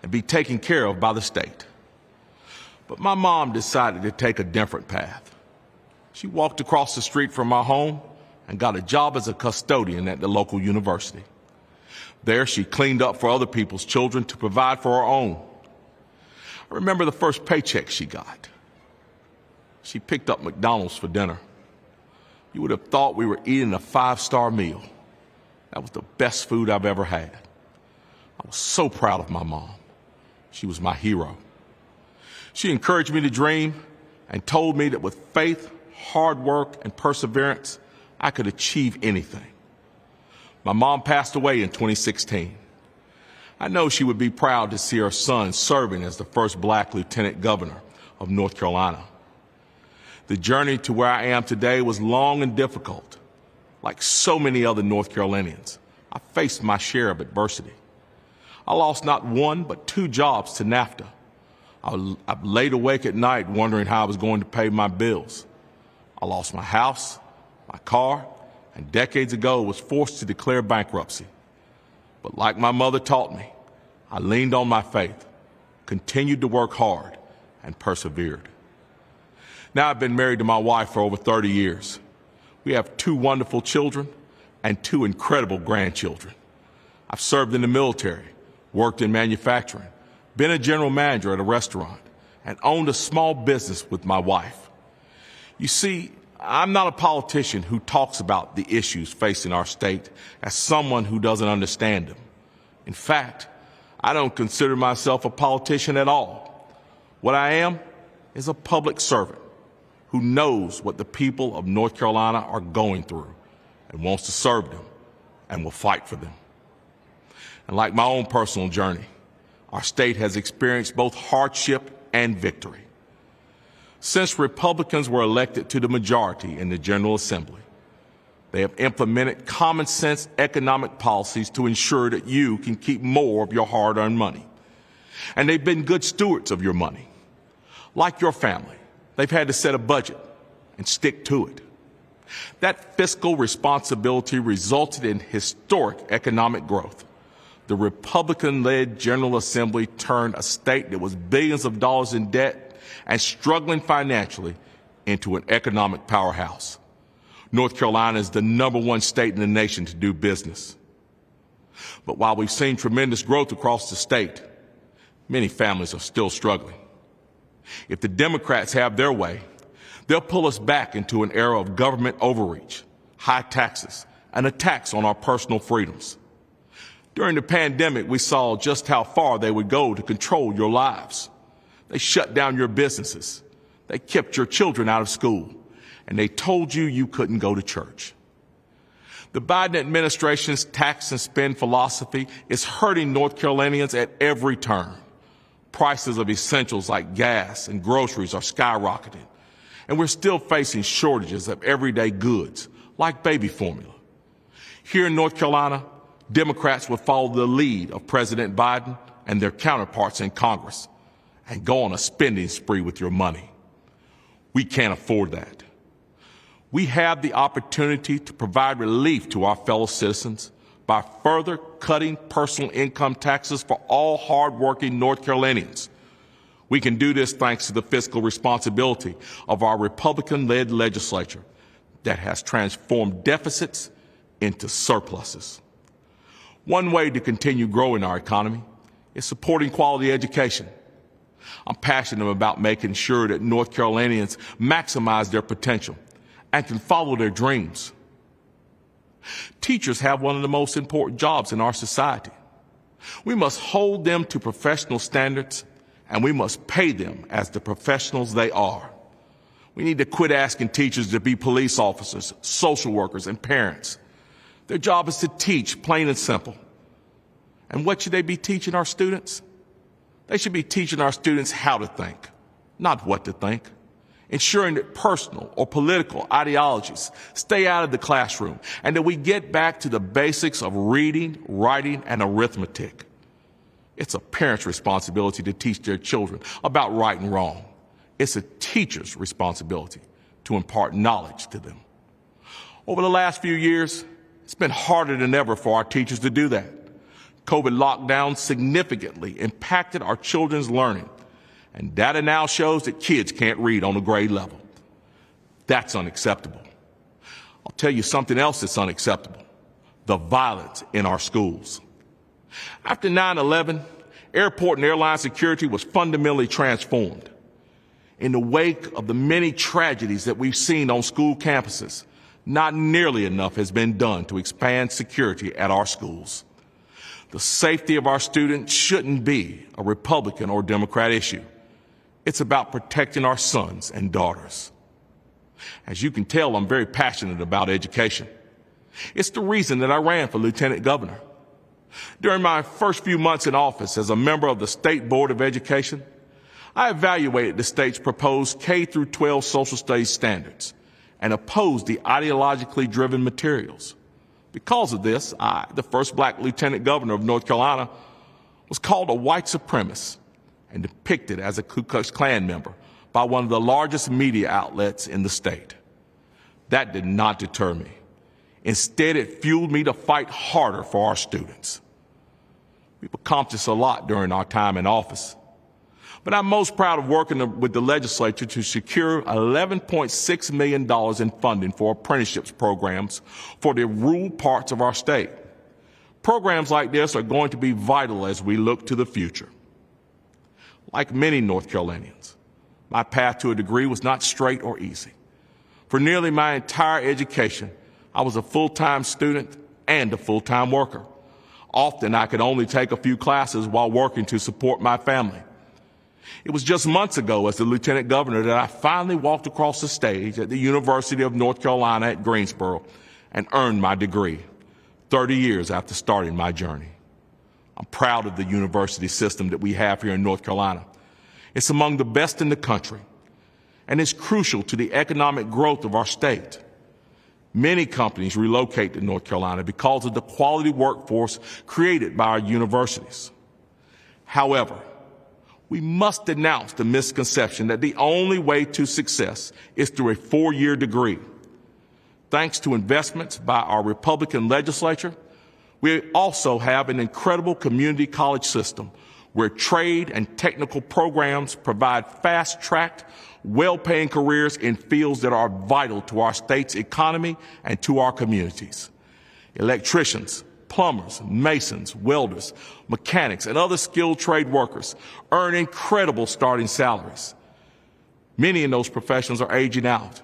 and be taken care of by the state. But my mom decided to take a different path. She walked across the street from my home and got a job as a custodian at the local university. There, she cleaned up for other people's children to provide for her own. I remember the first paycheck she got. She picked up McDonald's for dinner. You would have thought we were eating a 5-star meal. That was the best food I've ever had. I was so proud of my mom. She was my hero. She encouraged me to dream and told me that with faith, hard work, and perseverance, I could achieve anything. My mom passed away in 2016. I know she would be proud to see her son serving as the first black lieutenant governor of North Carolina. The journey to where I am today was long and difficult. Like so many other North Carolinians, I faced my share of adversity. I lost not one, but 2 jobs to NAFTA. I laid awake at night wondering how I was going to pay my bills. I lost my house, my car, and decades ago was forced to declare bankruptcy. But like my mother taught me, I leaned on my faith, continued to work hard, and persevered. Now I've been married to my wife for over 30 years. We have 2 wonderful children and 2 incredible grandchildren. I've served in the military, worked in manufacturing, been a general manager at a restaurant, and owned a small business with my wife. You see, I'm not a politician who talks about the issues facing our state as someone who doesn't understand them. In fact, I don't consider myself a politician at all. What I am is a public servant who knows what the people of North Carolina are going through and wants to serve them and will fight for them. And like my own personal journey, our state has experienced both hardship and victory. Since Republicans were elected to the majority in the General Assembly, they have implemented common sense economic policies to ensure that you can keep more of your hard-earned money. And they've been good stewards of your money. Like your family, they've had to set a budget and stick to it. That fiscal responsibility resulted in historic economic growth. The Republican-led General Assembly turned a state that was billions of dollars in debt and struggling financially into an economic powerhouse. North Carolina is the #1 state in the nation to do business. But while we've seen tremendous growth across the state, many families are still struggling. If the Democrats have their way, they'll pull us back into an era of government overreach, high taxes, and attacks on our personal freedoms. During the pandemic, we saw just how far they would go to control your lives. They shut down your businesses. They kept your children out of school. And they told you you couldn't go to church. The Biden administration's tax and spend philosophy is hurting North Carolinians at every turn. Prices of essentials like gas and groceries are skyrocketing. And we're still facing shortages of everyday goods like baby formula. Here in North Carolina, Democrats will follow the lead of President Biden and their counterparts in Congress and go on a spending spree with your money. We can't afford that. We have the opportunity to provide relief to our fellow citizens by further cutting personal income taxes for all hardworking North Carolinians. We can do this thanks to the fiscal responsibility of our Republican-led legislature that has transformed deficits into surpluses. One way to continue growing our economy is supporting quality education. I'm passionate about making sure that North Carolinians maximize their potential and can follow their dreams. Teachers have one of the most important jobs in our society. We must hold them to professional standards, and we must pay them as the professionals they are. We need to quit asking teachers to be police officers, social workers, and parents. Their job is to teach, plain and simple. And what should they be teaching our students? They should be teaching our students how to think, not what to think. Ensuring that personal or political ideologies stay out of the classroom and that we get back to the basics of reading, writing, and arithmetic. It's a parent's responsibility to teach their children about right and wrong. It's a teacher's responsibility to impart knowledge to them. Over the last few years, it's been harder than ever for our teachers to do that. COVID lockdown significantly impacted our children's learning, and data now shows that kids can't read on a grade level. That's unacceptable. I'll tell you something else that's unacceptable: the violence in our schools. After 9/11, airport and airline security was fundamentally transformed. In the wake of the many tragedies that we've seen on school campuses, not nearly enough has been done to expand security at our schools. The safety of our students shouldn't be a Republican or Democrat issue. It's about protecting our sons and daughters. As you can tell, I'm very passionate about education. It's the reason that I ran for lieutenant governor. During my first few months in office as a member of the State Board of Education, I evaluated the state's proposed K-12 social studies standards and opposed the ideologically driven materials. Because of this, I, the first black lieutenant governor of North Carolina, was called a white supremacist and depicted as a Ku Klux Klan member by one of the largest media outlets in the state. That did not deter me. Instead, it fueled me to fight harder for our students. We've accomplished a lot during our time in office, but I'm most proud of working with the legislature to secure $11.6 million in funding for apprenticeships programs for the rural parts of our state. Programs like this are going to be vital as we look to the future. Like many North Carolinians, my path to a degree was not straight or easy. For nearly my entire education, I was a full-time student and a full-time worker. Often I could only take a few classes while working to support my family. It was just months ago as the lieutenant governor that I finally walked across the stage at the University of North Carolina at Greensboro and earned my degree, 30 years after starting my journey. I'm proud of the university system that we have here in North Carolina. It's among the best in the country, and it's crucial to the economic growth of our state. Many companies relocate to North Carolina because of the quality workforce created by our universities. However, we must denounce the misconception that the only way to success is through a 4-year degree. Thanks to investments by our Republican legislature, we also have an incredible community college system where trade and technical programs provide fast-tracked, well-paying careers in fields that are vital to our state's economy and to our communities. Electricians, plumbers, masons, welders, mechanics, and other skilled trade workers earn incredible starting salaries. Many in those professions are aging out,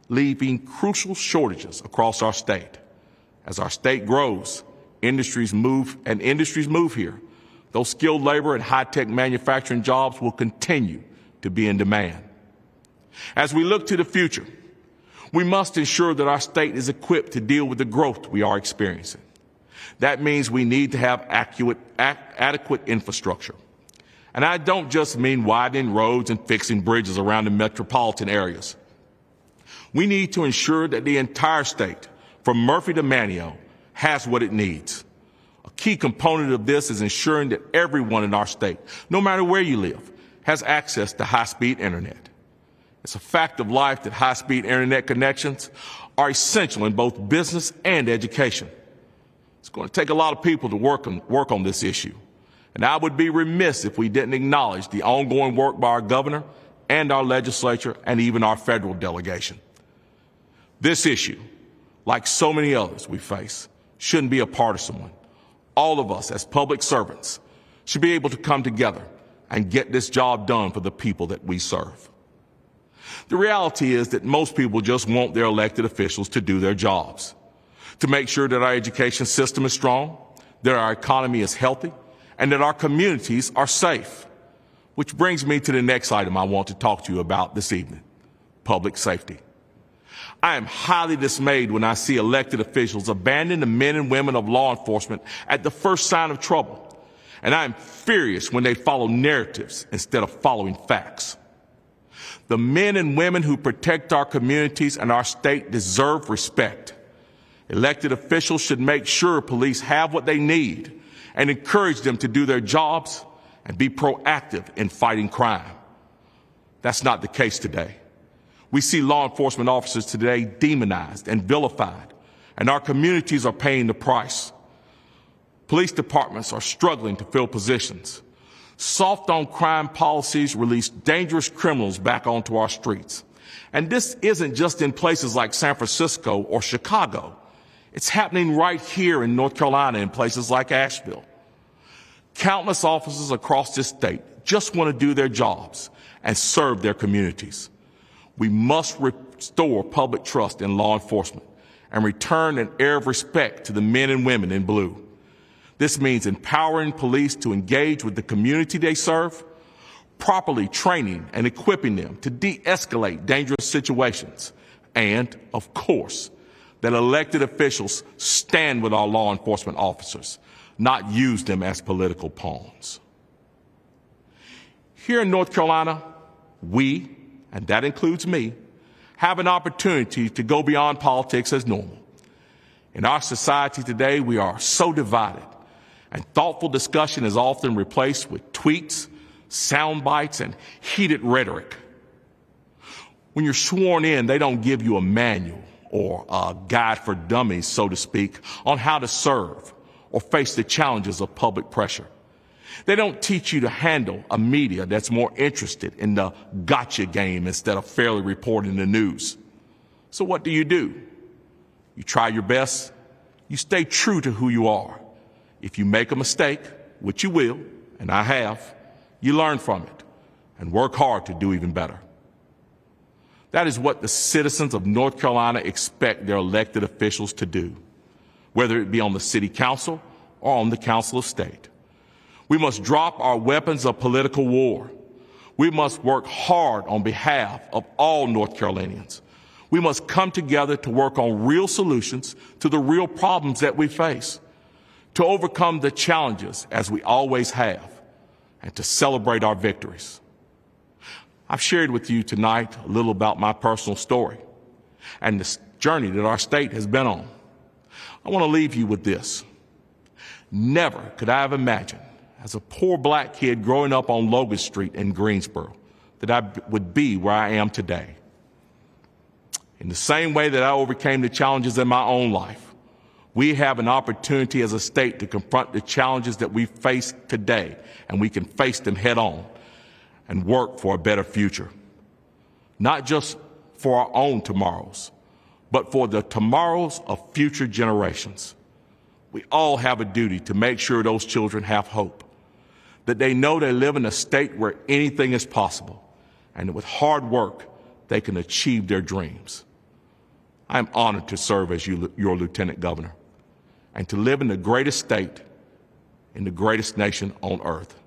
leaving crucial shortages across our state. As our state grows, industries move here. Those skilled labor and high-tech manufacturing jobs will continue to be in demand. As we look to the future, we must ensure that our state is equipped to deal with the growth we are experiencing. That means we need to have adequate infrastructure. And I don't just mean widening roads and fixing bridges around the metropolitan areas. We need to ensure that the entire state, from Murphy to Manteo, has what it needs. A key component of this is ensuring that everyone in our state, no matter where you live, has access to high-speed internet. It's a fact of life that high-speed internet connections are essential in both business and education. It's going to take a lot of people to work on this issue, and I would be remiss if we didn't acknowledge the ongoing work by our governor and our legislature and even our federal delegation. This issue, like so many others we face, shouldn't be a partisan one. All of us as public servants should be able to come together and get this job done for the people that we serve. The reality is that most people just want their elected officials to do their jobs, to make sure that our education system is strong, that our economy is healthy, and that our communities are safe. Which brings me to the next item I want to talk to you about this evening: public safety. I am highly dismayed when I see elected officials abandon the men and women of law enforcement at the first sign of trouble. And I am furious when they follow narratives instead of following facts. The men and women who protect our communities and our state deserve respect. Elected officials should make sure police have what they need and encourage them to do their jobs and be proactive in fighting crime. That's not the case today. We see law enforcement officers today demonized and vilified, and our communities are paying the price. Police departments are struggling to fill positions. Soft on crime policies release dangerous criminals back onto our streets. And this isn't just in places like San Francisco or Chicago. It's happening right here in North Carolina in places like Asheville. Countless officers across this state just want to do their jobs and serve their communities. We must restore public trust in law enforcement and return an air of respect to the men and women in blue. This means empowering police to engage with the community they serve, properly training and equipping them to de-escalate dangerous situations, and, of course, that elected officials stand with our law enforcement officers, not use them as political pawns. Here in North Carolina, we, and that includes me, have an opportunity to go beyond politics as normal. In our society today, we are so divided, and thoughtful discussion is often replaced with tweets, sound bites, and heated rhetoric. When you're sworn in, they don't give you a manual or a guide for dummies, so to speak, on how to serve or face the challenges of public pressure. They don't teach you to handle a media that's more interested in the gotcha game instead of fairly reporting the news. So what do? You try your best. You stay true to who you are. If you make a mistake, which you will, and I have, you learn from it and work hard to do even better. That is what the citizens of North Carolina expect their elected officials to do, whether it be on the city council or on the council of state. We must drop our weapons of political war. We must work hard on behalf of all North Carolinians. We must come together to work on real solutions to the real problems that we face, to overcome the challenges as we always have, and to celebrate our victories. I've shared with you tonight a little about my personal story and the journey that our state has been on. I want to leave you with this. Never could I have imagined, as a poor black kid growing up on Logan Street in Greensboro, that I would be where I am today. In the same way that I overcame the challenges in my own life, we have an opportunity as a state to confront the challenges that we face today, and we can face them head on and work for a better future. Not just for our own tomorrows, but for the tomorrows of future generations. We all have a duty to make sure those children have hope, that they know they live in a state where anything is possible, and that with hard work, they can achieve their dreams. I am honored to serve as your Lieutenant Governor and to live in the greatest state in the greatest nation on earth.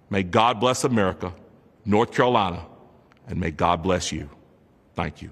May God bless America, North Carolina, and may God bless you. Thank you.